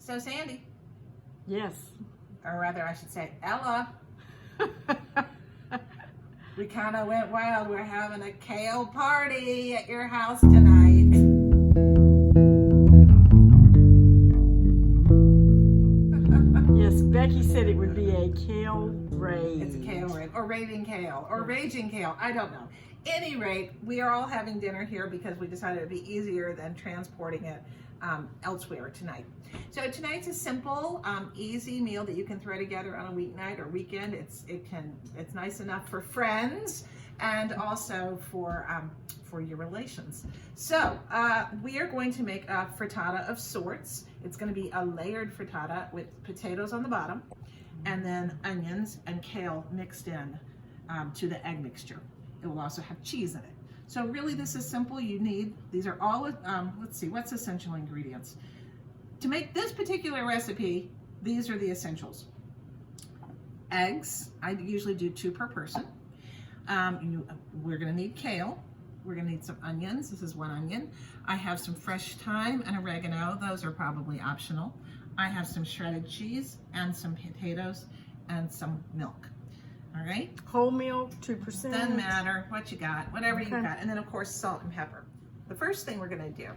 So Sandy, Yes. or rather I should say Ella, we kind of went wild. We're having a kale party at your house tonight. Yes, Becky said it would be a kale rage. It's a kale rave, or raving kale, or raging kale. I don't know. Any rate, we are all having dinner here because we decided it'd be easier than transporting it elsewhere tonight. So tonight's a simple, easy meal that you can throw together on a weeknight or weekend. It's nice enough for friends and also for your relations. So we are going to make a frittata of sorts. It's going to be a layered frittata with potatoes on the bottom, and then onions and kale mixed in to the egg mixture. It will also have cheese in it. So really this is simple. You need, these are all, let's see, what's essential ingredients? To make this particular recipe, these are the essentials. Eggs, I usually do 2 per person. We're gonna need kale. We're gonna need some onions. This is 1 onion. I have some fresh thyme and oregano. Those are probably optional. I have some shredded cheese and some potatoes and some milk. All right? Whole milk, 2%. Doesn't matter what you got, whatever you got. And then of course, salt and pepper. The first thing we're gonna do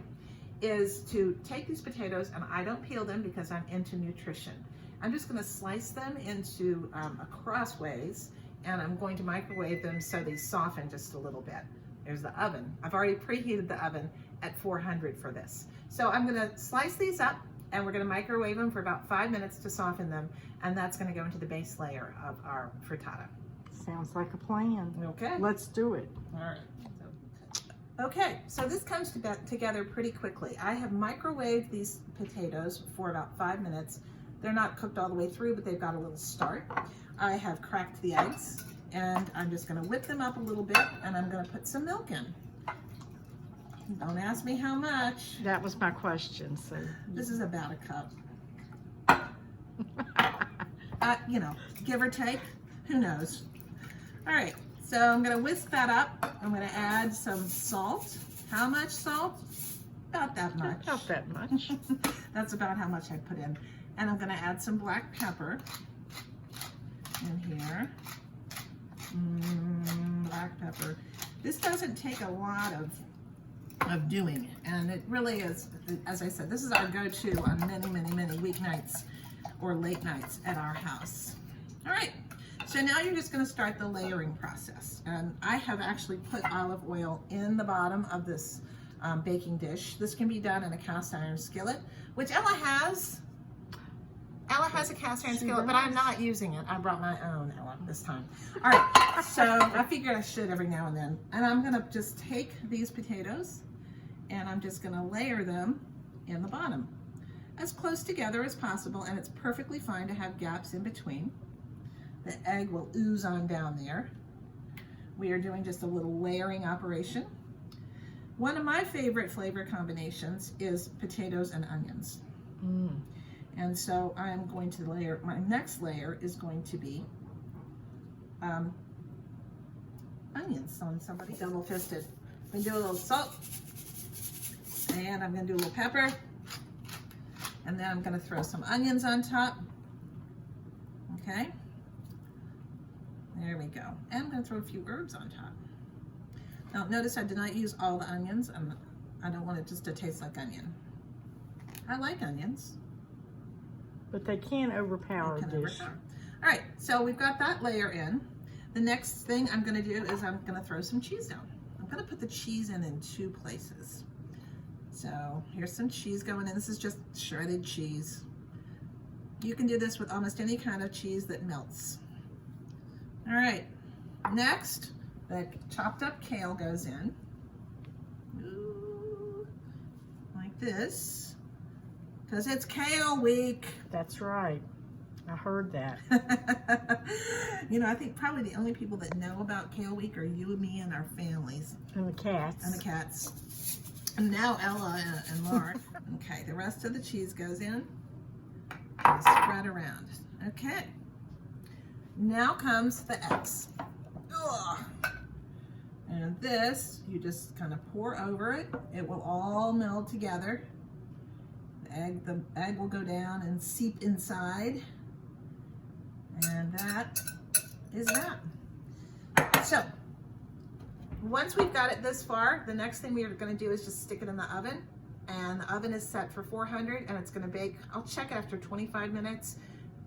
is to take these potatoes, and I don't peel them because I'm into nutrition. I'm just gonna slice them into a crossways, and I'm going to microwave them so they soften just a little bit. There's the oven. I've already preheated the oven at 400 for this. So I'm gonna slice these up, and we're gonna microwave them for about 5 minutes to soften them, and that's gonna go into the base layer of our frittata. Sounds like a plan. Okay. Let's do it. All right. Okay, so this comes together pretty quickly. I have microwaved these potatoes for about 5 minutes. They're not cooked all the way through, but they've got a little start. I have cracked the eggs, and I'm just gonna whip them up a little bit, and I'm gonna put some milk in. Don't ask me how much. That was my question. So This is about a cup. You know, give or take, who knows? All right, so I'm gonna whisk that up. I'm gonna add some salt. How much salt? About that much. Not that much. That's about how much I put in. And I'm gonna add some black pepper in here. Black pepper. This doesn't take a lot of doing, and it really is, as I said, this is our go-to on many, many, many weeknights or late nights at our house. All right, so now you're just gonna start the layering process. And I have actually put olive oil in the bottom of this baking dish. This can be done in a cast iron skillet, which Ella has. Ella has a cast iron skillet, but I'm not using it. I brought my own, Ella, this time. All right, so I figured I should every now and then. And I'm gonna just take these potatoes, and I'm just gonna layer them in the bottom as close together as possible, and it's perfectly fine to have gaps in between. The egg will ooze on down there. We are doing just a little layering operation. One of my favorite flavor combinations is potatoes and onions. And so I'm going to layer, my next layer is going to be onions. On somebody double fisted. I'm gonna do a little salt, and I'm gonna do a little pepper, and then I'm gonna throw some onions on top. Okay, there we go. And I'm gonna throw a few herbs on top. Now notice I did not use all the onions. I don't want it just to taste like onion. I like onions, But they can overpower a dish. All right, so we've got that layer in. The next thing I'm gonna do is I'm gonna throw some cheese down. I'm gonna put the cheese in 2 places. So here's some cheese going in. This is just shredded cheese. You can do this with almost any kind of cheese that melts. All right, next, the chopped up kale goes in. Ooh, like this, because it's kale week. That's right. I heard that. You know, I think probably the only people that know about Kale Week are you and me and our families. And the cats. And the cats. And now Ella and Mark. Okay, the rest of the cheese goes in. And spread around. Okay. Now comes the eggs. Ugh. And this, you just kind of pour over it. It will all meld together. The egg will go down and seep inside. And that is that. So, once we've got it this far, the next thing we are going to do is just stick it in the oven. And the oven is set for 400 and it's going to bake. I'll check after 25 minutes.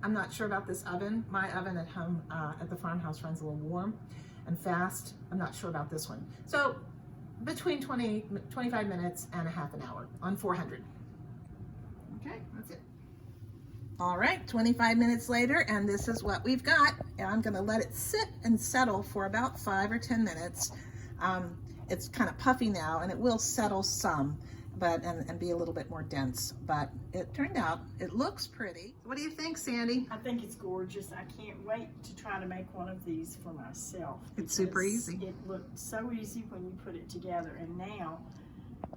I'm not sure about this oven. My oven at home at the farmhouse runs a little warm and fast. I'm not sure about this one. So between 25 minutes and a half an hour on 400. Okay, that's it. All right, 25 minutes later, and this is what we've got. And I'm gonna let it sit and settle for about 5 or 10 minutes. It's kind of puffy now, and it will settle some, but and be a little bit more dense. But it turned out, it looks pretty. What do you think, Sandy? I think it's gorgeous. I can't wait to try to make one of these for myself. It's super easy. It looked so easy when you put it together, and now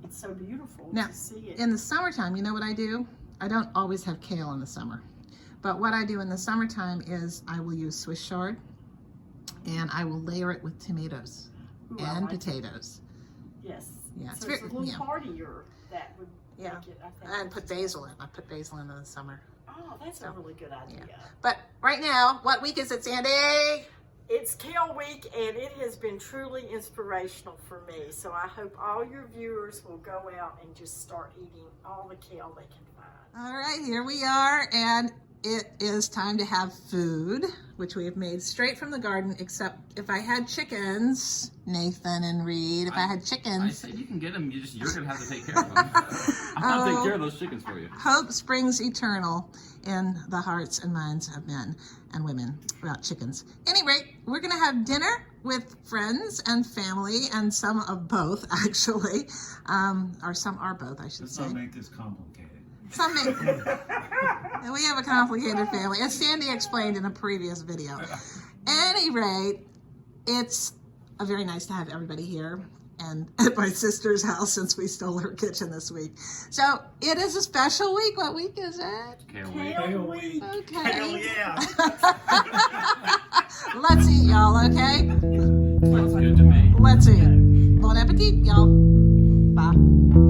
it's so beautiful Now, to see it. in the summertime, you know what I do? I don't always have kale in the summer. But what I do in the summertime is I will use Swiss chard, and I will layer it with tomatoes. Ooh, And like potatoes. It. Yes. Yeah, it's So it's a very- little yeah. heartier. That would Yeah. make it, I think. And put basil in. I put basil in the summer. Oh, that's a really good idea. But right now, what week is it, Sandy? It's Kale Week, and it has been truly inspirational for me. So I hope all your viewers will go out and just start eating all the kale they can find. All right, here we are, and it is time to have food, which we have made straight from the garden, except if I had chickens, Nathan and Reed, if I had I chickens. said you can get them, you're going to have to take care of them. I'll take care of those chickens for you. Hope springs eternal in the hearts and minds of men and women about chickens. Any rate, we're going to have dinner with friends and family, and some of both, actually. Or some are both, I should Let's say. not make this complicated. Some may. We have a complicated family, as Sandy explained in a previous video. Any rate, it's very nice to have everybody here and at my sister's house since we stole her kitchen this week. So it is a special week. What week is it? Kale week. Kale Week. Okay. Hell yeah! Let's eat, y'all, okay? Sounds good to me. Let's eat. Bon appetit, y'all. Bye.